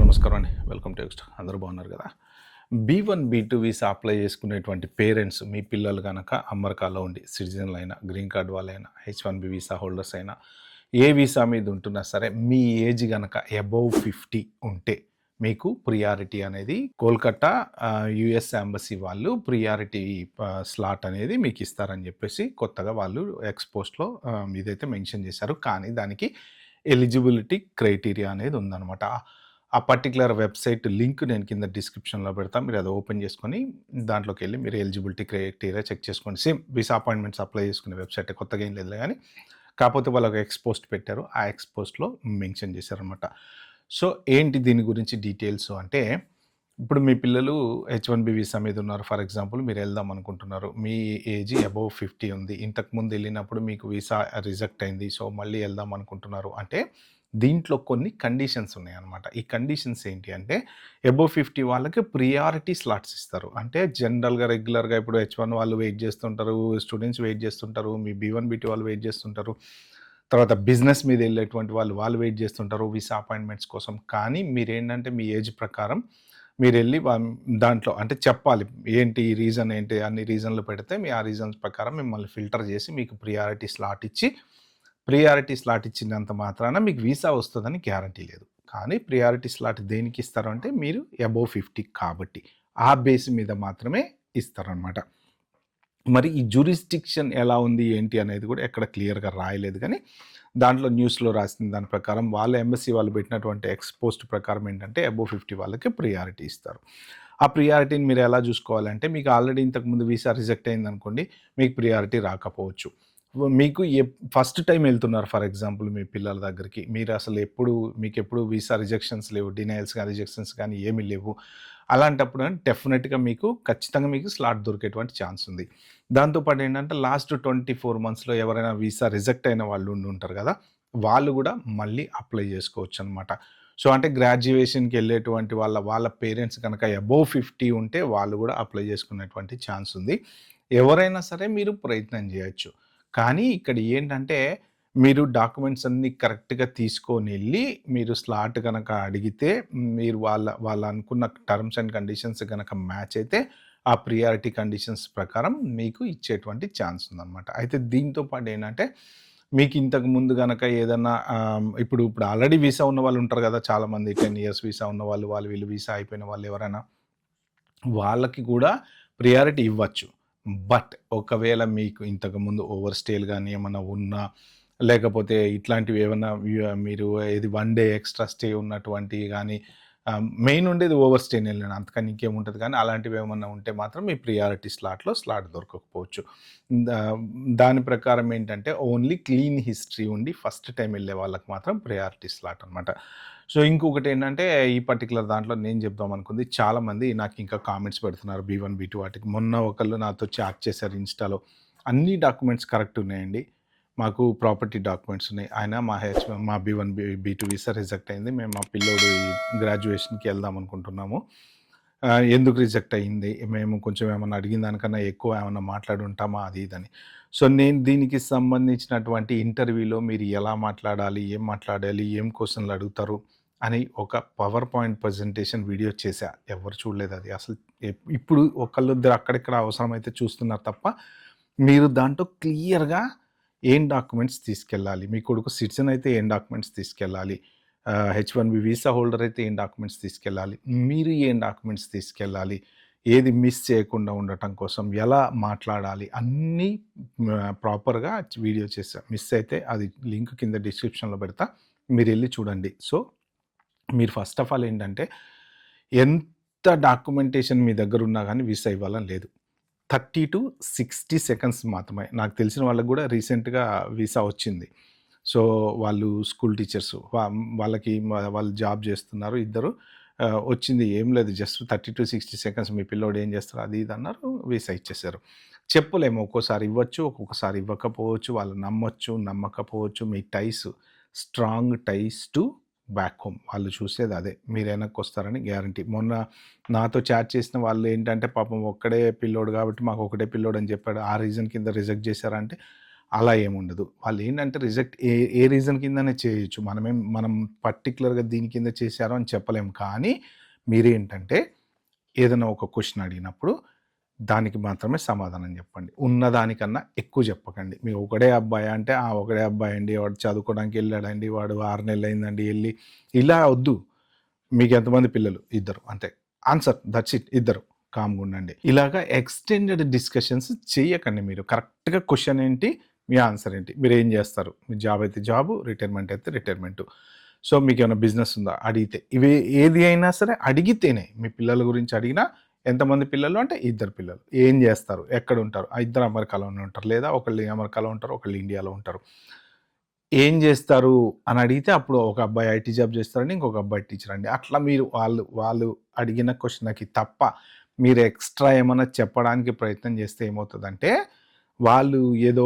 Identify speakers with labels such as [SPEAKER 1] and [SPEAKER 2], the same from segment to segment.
[SPEAKER 1] నమస్కారం అండి. Welcome to ఎక్స్ట్. అందరూ బాగున్నారు కదా! బీ1, బీ2 వీసా అప్లై చేసుకునేటువంటి పేరెంట్స్ మీ పిల్లలు గనక అమెరికాలో ఉండి సిటిజన్‌లైనా, గ్రీన్ కార్డ్ వాళ్ళైనా, హెచ్1బీ వీసా హోల్డర్స్ అయినా, ఏ వీసా మీద ఉంటున్నా సరే మీ ఏజ్ గనక అబోవ్ 50 ఉంటే మీకు ప్రియారిటీ అనేది కోల్కతా యూఎస్ ఎంబసీ వాళ్ళు ప్రియారిటీ స్లాట్ అనేది మీకు ఇస్తారని చెప్పేసి కొత్తగా వాళ్ళు ఎక్స్‌పోస్ట్‌లో ఇదైతే మెన్షన్ చేశారు. కానీ దానికి ఎలిజిబిలిటీ క్రైటీరియా అనేది ఉందనమాట. ఆ పర్టిక్యులర్ వెబ్‌సైట్ లింక్ నేను కింద డిస్క్రిప్షన్‌లో పెడతా. మీరు అది ఓపెన్ చేసుకొని దాంట్లోకెళ్ళి మీరు ఎలిజిబిలిటీ క్రైటీరియా చెక్ చేసుకోండి. సేమ్ వీసా అపాయింట్మెంట్స్ అప్లై చేసుకునే వెబ్‌సైటే, కొత్తగా ఏం లేదులే గానీ. కాకపోతే వాళ్ళు ఒక ఎక్స్‌పోస్ట్ పెట్టారు. ఆ ఎక్స్‌పోస్ట్‌లో మెన్షన్ చేశారనమాట. సో, ఏంటి దీని గురించి డీటెయిల్స్ అంటే, ఇప్పుడు మీ పిల్లలు హెచ్1బీ వీసా మీద ఉన్నారు. ఫర్ ఎగ్జాంపుల్ మీరు ఎళ్దాం అనుకుంటున్నారు. మీ ఏజ్ అబోవ్ 50 ఉంది. ఇంతకుముందు ఎళ్ళినప్పుడు మీకు వీసా రిజెక్ట్ అయింది. సో, మళ్ళీ ఎళ్దాం అనుకుంటున్నారు అంటే, దీంట్లో కొన్ని కండిషన్స్ ఉన్నాయన్నమాట. ఈ కండిషన్స్ ఏంటి అంటే, అబోవ్ 50 వాళ్ళకి ప్రియారిటీ స్లాట్స్ ఇస్తారు. అంటే జనరల్‌గా రెగ్యులర్‌గా ఇప్పుడు హెచ్1 వాళ్ళు వెయిట్ చేస్తుంటారు. స్టూడెంట్స్ వెయిట్ చేస్తుంటారు. మీ బీ1, బీ2 వాళ్ళు వెయిట్ చేస్తుంటారు. తర్వాత బిజినెస్ మీద ఎళ్ళేటువంటి వాళ్ళు వెయిట్ చేస్తుంటారు వీసా అపాయింట్మెంట్స్ కోసం. కానీ మీరేంటంటే మీ ఏజ్ ప్రకారం మీరెళ్ళి దాంట్లో అంటే చెప్పాలి. ఏంటి రీజన్ ఏంటి అన్ని రీజన్‌లు పెడితే ఆ రీజన్స్ ప్రకారం మిమ్మల్ని ఫిల్టర్ చేసి మీకు ప్రియారిటీ స్లాట్ ఇచ్చి, ప్రియారిటీ స్లాట్ ఇచ్చినంత మాత్రాన మీకు వీసా వస్తదని గ్యారంటీ లేదు. కానీ ప్రియారిటీ స్లాట్ దేనికి ఇస్తారు అంటే మీరు అబోవ్ 50 కాబట్టి. ఆ బేస్ మీద మాత్రమే ఇస్తారనమాట. మరి ఈ జ్యూరిస్డిక్షన్ ఎలా ఉంది ఏంటి అనేది కూడా ఎక్కడ క్లియర్‌గా రాయలేదు గానీ, దాంట్లో న్యూస్‌లో రాసిన దాని ప్రకారం వాళ్ళ ఎంబసీ వాళ్ళు పెట్టినటువంటి ఎక్స్‌పోస్ట్ ప్రకారం ఏంటంటే అబోవ్ 50 వాళ్ళకి ప్రియారిటీ ఇస్తారు. ఆ ప్రియారిటీని మీరు ఎలా చూసుకోవాలంటే, మీకు ఆల్రెడీ ఇంతకుముందు వీసా రిజెక్ట్ అయిందనుకోండి, మీకు ప్రియారిటీ రాకపోవచ్చు. మీకు ఫస్ట్ టైమ్ ఎళ్తున్నారు ఫర్ ఎగ్జాంపుల్ మీ పిల్లల దగ్గరికి. మీరు అసలు మీకెప్పుడు వీసా రిజెక్షన్స్ లేవు. డినయల్స్ గాని, రిజెక్షన్స్ గాని ఏమీ లేవు. అలాంటప్పుడు డెఫినిట్‌గా ఖచ్చితంగా మీకు స్లాట్ దొరికేటువంటి ఛాన్స్ ఉంది. దాంతో పాటు ఏంటంటే లాస్ట్ 24 మంత్స్‌లో ఎవరైనా వీసా రిజెక్ట్ అయిన వాళ్ళు ఉండుంటారు గదా! వాళ్ళు గూడా మళ్ళీ అప్లై జేసుకోవచ్చనమాట. సో, అంటే గ్రాడ్యుయేషన్‌కెళ్ళేటువంటి వాళ్ళ పేరెంట్స్ గనక అబోవ్ 50 ఉంటే వాళ్ళు గూడా అప్లై జేసుకునేటువంటి ఛాన్స్ ఉంది. ఎవరైనా సరే మీరు ప్రయత్నం జేయొచ్చు. కానీ ఇక్కడ ఏంటంటే, మీరు డాక్యుమెంట్స్ అన్నీ కరెక్ట్‌గా తీసుకొనెళ్ళి, మీరు స్లాట్ గనక అడిగితే, మీరు వాళ్ళు అనుకున్న టర్మ్స్ అండ్ కండిషన్స్ గనక మ్యాచ్ అయితే, ఆ ప్రియారిటీ కండిషన్స్ ప్రకారం మీకు ఇచ్చేటువంటి ఛాన్స్ ఉందనమాట. అయితే దీంతో పాటు ఏంటంటే, మీకు ఇంతకు ముందు గనక ఏదన్నా ఇప్పుడు ఆల్రెడీ వీసా ఉన్న వాళ్ళు ఉంటారు గదా! చాలామంది 10 ఇయర్స్ వీసా ఉన్నవాళ్ళు, వీళ్ళు వీసా అయిపోయిన వాళ్ళు ఎవరైనా, వాళ్ళకి కూడా ప్రియారిటీ ఇవ్వచ్చు. బట్ ఒకవేళ మీకు ఇంతకుముందు ఓవర్ స్టేలు గాని ఏమన్నా ఉన్నా, లేకపోతే ఇట్లాంటివి ఏమన్నా మీరు ఏది 1 డే ఎక్స్‌ట్రా స్టే ఉన్నటువంటివి గాని, మెయిన్ ఉండేది ఓవర్ స్టేనేలెండి. అంతకన్నా ఇంకేముంటది కానీ అలాంటివి ఏమన్నా ఉంటే మాత్రం మీ ప్రియారిటీ స్లాట్‌లో స్లాట్ దొరకకపోవచ్చు. దా దాని ప్రకారం ఏంటంటే ఓన్లీ క్లీన్ హిస్టరీ ఉండి ఫస్ట్ టైమ్ ఎళ్ళే వాళ్ళకి మాత్రం ప్రియారిటీ స్లాట్ అనమాట. సో, ఇంకొకటేంటంటే ఈ పర్టిక్యులర్ దాంట్లో నేను చెప్దాం అనుకుంది, చాలామంది నాకింకా కామెంట్స్ పెడుతున్నారు బీ1, బీ2 వాటికి. మొన్న ఒకళ్ళు నాతో చాట్ చేశారు ఇన్‌స్టాలో. అన్ని డాక్యుమెంట్స్ కరెక్ట్ ఉన్నాయండి. మాకు ప్రాపర్టీ డాక్యుమెంట్స్ ఉన్నాయి. మా బీ1, బీ2 వీసా రిజెక్ట్ అయింది. మేము మా పిల్లోడు గ్రాడ్యుయేషన్‌కి ఎళ్దాం అనుకుంటున్నాము. ఎందుకు రిజెక్ట్ అయింది? మేము కొంచెం ఏమన్నా అడిగిన దానికన్నా ఎక్కువ ఏమన్నా మాట్లాడుంటామా? అది ఇదని. సో, నేను దీనికి సంబంధించినటువంటి ఇంటర్వ్యూలో మీరు ఎలా మాట్లాడాలి? ఏం మాట్లాడాలి? ఏం క్వెషన్‌లు అడుగుతారు? అని ఒక పవర్ పాయింట్ ప్రెజెంటేషన్ వీడియో చేశా. ఎవరు చూడలేదది. అసలు ఇప్పుడు ఒకళ్ళిద్దరు అక్కడిక్కడ అవసరమైతే చూస్తున్నారు తప్ప, మీరు దాంట్లో క్లియర్‌గా ఏం డాక్యుమెంట్స్ తీసుకెళ్ళాలి? మీ కొడుకు సిటిజన్ అయితే ఏం డాక్యుమెంట్స్ తీసుకెళ్ళాలి? హెచ్1బీ వీసా హోల్డర్ అయితే ఏం డాక్యుమెంట్స్ తీసుకెళ్ళాలి? మీరు ఏం డాక్యుమెంట్స్ తీసుకెళ్ళాలి? ఏది మిస్ చేయకుండా ఉండటం కోసం ఎలా మాట్లాడాలి? అన్నీ ప్రాపర్‌గా వీడియో చేశా. మిస్ అయితే అది లింక్ కింద డిస్క్రిప్షన్‌లో పెడతా. మీరెళ్లి చూడండి. సో, మీరు ఫస్ట్ ఆఫ్ ఆల్ ఏంటంటే, ఎంత డాక్యుమెంటేషన్ మీ దగ్గరున్నా గానీ వీసా ఇవ్వాలని లేదు. 30-60 సెకండ్స్ మాత్రమే. నాకు తెలిసిన వాళ్ళకి గూడా రీసెంట్‌గా వీసా వచ్చింది. సో, వాళ్ళు స్కూల్ టీచర్స్. వాళ్ళు జాబ్ జేస్తున్నారు ఇద్దరు. వచ్చింది ఏం లేదు, జస్ట్ 30-60 సెకండ్స్ మీ పిల్లోడు ఏం జేస్తారు అది ఇది అన్నారు. వీసా ఇచ్చేసారు. చెప్పలేము, ఒక్కోసారి ఇవ్వచ్చు, ఒక్కొక్కసారి ఇవ్వకపోవచ్చు. వాళ్ళు నమ్మొచ్చు, నమ్మకపోవచ్చు. మీ strong ties to back home. వాళ్ళు చూసేది అదే. మీరు వెనక్కొస్తారని గ్యారంటీ. మొన్న నాతో చాట్ చేసిన వాళ్ళు ఏంటంటే, పాపం ఒక్కడే పిల్లోడు కాబట్టి మాకు ఒకటే పిల్లోడు అని చెప్పాడు. ఆ రీజన్ కింద రిజెక్ట్ చేశారంటే, అలా ఏముండదు. వాళ్ళేంటంటే రిజెక్ట్ ఏ ఏ రీజన్ కిందనే చేయొచ్చు. మనం పర్టిక్యులర్‌గా దీని కింద చేశారు అని చెప్పలేము. కానీ మీరేంటంటే ఏదైనా ఒక క్వెషన్ అడిగినప్పుడు దానికి మాత్రమే సమాధానం చెప్పండి. ఉన్నదానికన్నా ఎక్కువ చెప్పకండి. మీ ఒకడే అబ్బాయా అంటే, ఆ! ఒకడే అబ్బాయండి. వాడు చదువుకోవడానికి ఎళ్ళాడండి. వాడు 6 నెలలయిందండి ఎళ్లి. ఇలా వద్దు. మీకెంతమంది పిల్లలు? ఇద్దరు అంతే. Answer that's it. ఇద్దరు. కామ్‌గుండండి. ఇలాగా ఎక్స్‌టెండెడ్ డిస్కషన్స్ చెయ్యకండి మీరు. కరెక్ట్‌గా క్వెషన్ ఏంటి? మీ ఆన్సర్ ఏంటి? మీరేం జేస్తారు? మీ జాబ్ అయితే జాబు, రిటైర్మెంట్ అయితే రిటైర్మెంటు. సో, మీకేమైనా బిజినెస్ ఉందా? అడిగితే. ఇవి ఏది అయినా సరే అడిగితేనే. మీ పిల్లల గురించి అడిగినా ఎంతమంది పిల్లలు అంటే, ఇద్దరు పిల్లలు. ఏం జేస్తారు? ఎక్కడుంటారు? ఆ ఇద్దరు అమెరికాలోనే ఉంటారు. లేదా ఒకళ్ళు అమెరికాలో ఉంటారు. ఒకళ్ళు ఇండియాలో ఉంటారు. ఏం జేస్తారు అని అడిగితే అప్పుడు ఒక అబ్బాయి ఐటీ జాబ్ జేస్తారండి. ఇంకొక అబ్బాయి టీచర్ అండి. అట్లా మీరు వాళ్ళు అడిగిన క్వెషన్‌కి తప్ప మీరు ఎక్స్‌ట్రా ఏమన్నా చెప్పడానికి ప్రయత్నం జేస్తే ఏమవుతదంటే, వాళ్ళు ఏదో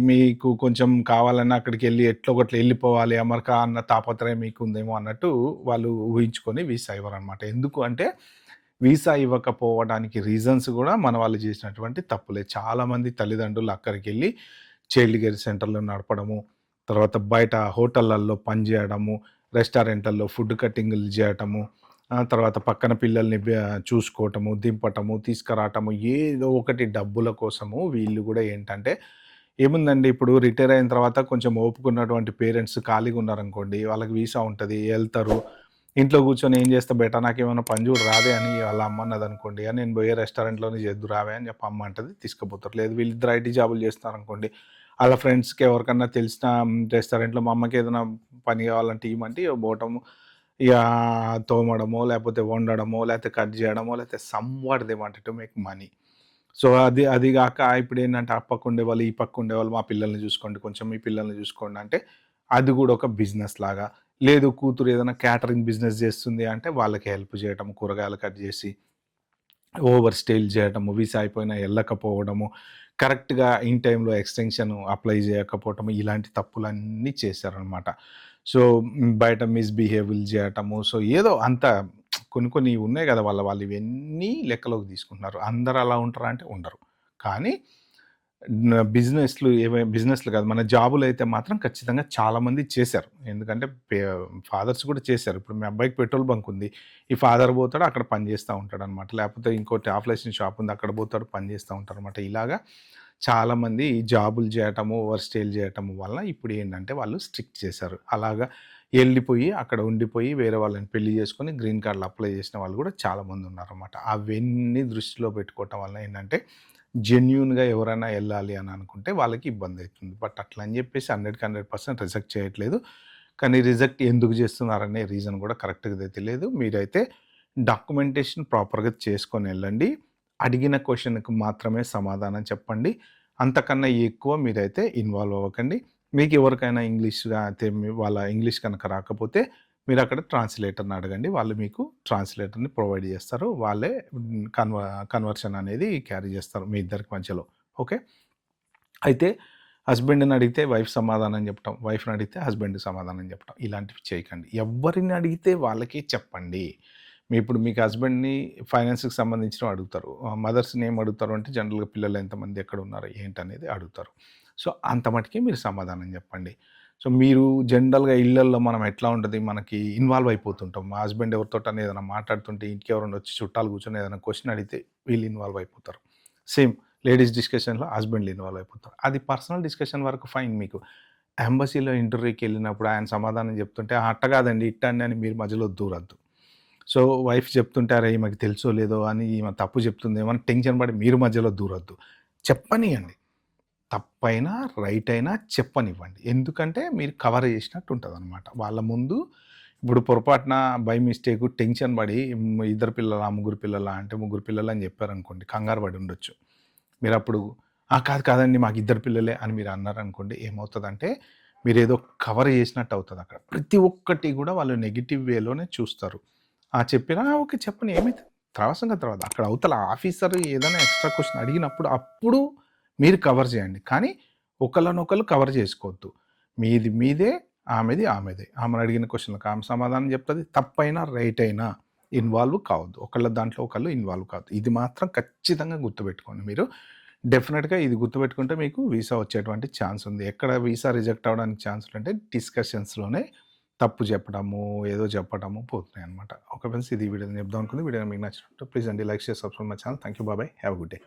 [SPEAKER 1] మీకు కొంచెం కావాలన్నా అక్కడికెళ్ళి ఎట్లో గట్ల ఎళ్ళిపోవాలి అమెరికా అన్న తాపత్రయం మీకుందేమో అన్నట్టు వాళ్ళు ఊహించుకొని వీసా ఇవ్వరనమాట. ఎందుకు అంటే వీసా ఇవ్వకపోవడానికి రీజన్స్ గూడా మన వాళ్ళు జేసినటువంటి తప్పులే. చాలామంది తల్లిదండ్రులు అక్కడికెళ్ళి చైల్డ్ కేర్ సెంటర్‌లు నడపడము, తర్వాత బయట హోటళ్ళల్లో పని జేయడము, రెస్టారెంట్‌లలో ఫుడ్ కటింగులు జేయటము, తర్వాత పక్కన పిల్లల్ని చూసుకోవటము, దింపటము, తీసుకురావటము, ఏదో ఒకటి డబ్బుల కోసము వీళ్ళు గూడా ఏంటంటే ఏముందండి ఇప్పుడు రిటైర్ అయిన తర్వాత కొంచెం ఓపికున్నటువంటి పేరెంట్స్ ఖాళీగా ఉన్నారనుకోండి, వాళ్ళకి వీసా ఉంటది, ఎళ్తారు. ఇంట్లో కూర్చొని ఏం చేస్తా బేటా నాకేమన్నా పని చూడు రాదే అని వాళ్ళ అమ్మ అన్నదనుకోండి, నేను పోయే రెస్టారెంట్‌లోనే చేద్దువు రావే అని చెప్పి అమ్మ అంటది, తీసుకుపోతారు. లేదు వీళ్ళిద్దరు ఐటీ జాబులు చేస్తున్నారనుకోండి, ఆళ్ళ ఫ్రెండ్స్‌కి ఎవరికన్నా తెలిసిన రెస్టారెంట్‌లో మా అమ్మకి ఏదైనా పని కావాలంటే ఇయ్యమంటే ఇగ పోవటము, ఇగ తోమడమో, లేకపోతే వండడమో, లేకపోతే కట్ చేయడమో, లేకపోతే some what they wanted to make money. So, అది గాక ఇప్పుడేంటంటే ఆ పక్క ఉండేవాళ్ళు, ఈ పక్క ఉండేవాళ్ళు మా పిల్లల్ని చూసుకోండి, కొంచెం మీ పిల్లల్ని చూసుకోండి అంటే, అది గూడా ఒక బిజినెస్ లాగా. లేదు కూతురు ఏదైనా క్యాటరింగ్ బిజినెస్ జేస్తుంది అంటే, వాళ్ళకి హెల్ప్ జేయటం, కూరగాయలు కట్ జేసి, ఓవర్ స్టేలు జేయటము, వీసా అయిపోయినా ఎళ్ళకపోవడము, కరెక్ట్‌గా ఇన్ టైమ్‌లో ఎక్స్‌టెన్షన్ అప్లై జేయకపోవటము, ఇలాంటి తప్పులన్నీ చేశారనమాట. సో, బయట మిస్‌బిహేవ్‌లు జేయటము. సో, ఏదో అంత కొన్ని ఉన్నాయి గదా! వాళ్ళు ఇవన్నీ లెక్కలోకి తీసుకుంటున్నారు. అందరూ అలా ఉంటారా అంటే ఉండరు. కానీ బిజినెస్‌లు కాదు. మన జాబులైతే మాత్రం ఖచ్చితంగా చాలామంది చేశారు. ఎందుకంటే ఫాదర్స్ కూడా చేశారు. ఇప్పుడు మీ అబ్బాయికి పెట్రోల్ బంక్ ఉంది. ఈ ఫాదర్ పోతాడు అక్కడ పని చేస్తా ఉంటాడనమాట. లేకపోతే ఇంకోటి ఆఫ్లైన్ షాప్ ఉంది అక్కడ పోతాడు పని చేస్తా ఉంటారనమాట. ఇలాగా చాలామంది జాబులు చేయటము, ఓవర్ స్టేలు చేయటము వల్ల ఇప్పుడు ఏంటంటే వాళ్ళు స్ట్రిక్ట్ చేశారు. అలాగా ఎళ్ళిపోయి అక్కడ ఉండిపోయి వేరే వాళ్ళని పెళ్లి చేసుకొని గ్రీన్ కార్డ్‌లు అప్లై చేసిన వాళ్ళు కూడా చాలామంది ఉన్నారనమాట. అవన్నీ దృష్టిలో పెట్టుకోవటం వల్ల ఏంటంటే జెన్యూన్‌గా ఎవరైనా ఎళ్ళాలి అని అనుకుంటే వాళ్ళకి ఇబ్బందయితుంది. బట్ అట్లా అని జెప్పేసి 100కి 100% రిజెక్ట్ చేయట్లేదు. కానీ రిజెక్ట్ ఎందుకు జేస్తున్నారనే రీజన్ గూడా కరెక్ట్‌గా అయితే లేదు. మీరైతే డాక్యుమెంటేషన్ ప్రాపర్‌గా చేసుకొనెళ్ళండి. అడిగిన క్వెషన్‌కి మాత్రమే సమాధానం చెప్పండి. అంతకన్నా ఎక్కువ మీరైతే ఇన్వాల్వ్ అవ్వకండి. మీకెవరికైనా ఇంగ్లీష్‌గా అయితే వాళ్ళ ఇంగ్లీష్ కనుక రాకపోతే మీరక్కడ ట్రాన్స్‌లేటర్‌ని అడగండి. వాళ్ళు మీకు ట్రాన్స్‌లేటర్‌ని ప్రొవైడ్ జేస్తారు. వాళ్ళే కన్వర్షన్ అనేది క్యారీ జేస్తారు మీ ఇద్దరికి మధ్యలో. ఓకే. అయితే హస్బెండ్‌ని అడిగితే వైఫ్ సమాధానం చెప్పటం. వైఫ్‌ని అడిగితే హస్బెండ్ సమాధానం చెప్పటం. ఇలాంటివి చేయకండి. ఎవ్వరిని అడిగితే వాళ్ళకే చెప్పండి. ఇప్పుడు మీకు హస్బెండ్‌ని ఫైనాన్స్‌కి సంబంధించినవి అడుగుతారు. మదర్స్‌ని ఏం అడుగుతారు అంటే జనరల్‌గా పిల్లలు ఎంతమంది ఎక్కడున్నారు ఏంటనేది అడుగుతారు. సో, అంత మటికి మీరు సమాధానం చెప్పండి. సో, మీరు జనరల్‌గా ఇళ్లల్లో మనం ఎట్లా ఉంటది మనకి ఇన్వాల్వ్ అయిపోతుంటాం. మా హస్బెండ్ ఎవరితోటన్నా ఏదైనా మాట్లాడుతుంటే ఇంటికి ఎవరైనా వచ్చి చుట్టాలు కూర్చొని ఏదైనా క్వెషన్ అడిగితే వీళ్ళు ఇన్వాల్వ్ అయిపోతారు. సేమ్ లేడీస్ డిస్కషన్‌లో హస్బెండ్‌లు ఇన్వాల్వ్ అయిపోతారు. అది పర్సనల్ డిస్కషన్ వరకు ఫైన్ మీకు. ఎంబసీలో ఇంటర్వ్యూకెళ్ళినప్పుడు ఆయన సమాధానం చెప్తుంటే, అట్ట కాదండి ఇట్ట అండి అని మీరు మధ్యలో దూరొద్దు. సో, వైఫ్ చెప్తుంటే అరే! ఈమెకి తెలుసో లేదో అని ఈమె తప్పు చెప్తుందేమో అని టెన్షన్ పడి మీరు మధ్యలో దూరొద్దు. చెప్పనీయండి. తప్పైనా, రైట్ అయినా చెప్పనివ్వండి. ఎందుకంటే మీరు కవర్ చేసినట్టు ఉంటదనమాట. వాళ్ళ ముందు ఇప్పుడు పొరపాటున బై మిస్టేక్ టెన్షన్ పడి ఇద్దరు పిల్లలా, ముగ్గురు పిల్లలా అంటే ముగ్గురు పిల్లలని చెప్పారనుకోండి కంగారు పడి ఉండొచ్చు. మీరప్పుడు కాదు కాదండి మాకు ఇద్దరు పిల్లలే అని మీరు అన్నారనుకోండి ఏమవుతదంటే మీరేదో కవర్ చేసినట్టు అవుతదక్కడ. ప్రతి ఒక్కటి కూడా వాళ్ళు నెగెటివ్ వేలోనే చూస్తారు. చెప్పినా ఓకే చెప్పని ఏమైతది తర్వాత అక్కడ అవతల ఆఫీసర్ ఏదైనా ఎక్స్‌ట్రా క్వెషన్ అడిగినప్పుడు అప్పుడు మీరు కవర్ చేయండి. కానీ ఒకళ్ళనొకళ్ళు కవర్ చేసుకోవద్దు. మీది మీదే, ఆమెది ఆమెదే. ఆమెను అడిగిన క్వెషన్‌లకి ఆమె సమాధానం చెప్తది. తప్పైనా, రైట్ అయినా ఇన్వాల్వ్ కావద్దు. ఒకళ్ళ దాంట్లో ఒకళ్ళు ఇన్వాల్వ్ కావద్దు. ఇది మాత్రం ఖచ్చితంగా గుర్తుపెట్టుకోండి మీరు. డెఫినిట్‌గా ఇది గుర్తుపెట్టుకుంటే మీకు వీసా వచ్చేటువంటి ఛాన్స్ ఉంది. ఎక్కడ వీసా రిజెక్ట్ అవ్వడానికి ఛాన్స్ ఉందంటే డిస్కషన్స్‌లోనే తప్పు చెప్పడము, ఏదో చెప్పడము పోతున్నాయన్నమాట. ఓకే ఫ్రెండ్స్, ఇది వీడియో చెప్దాం అనుకుంది. వీడియో మీకు నచ్చినట్టు ప్లీజ్ అండి like, share, subscribe my channel. Thank you. By by. Have a good day.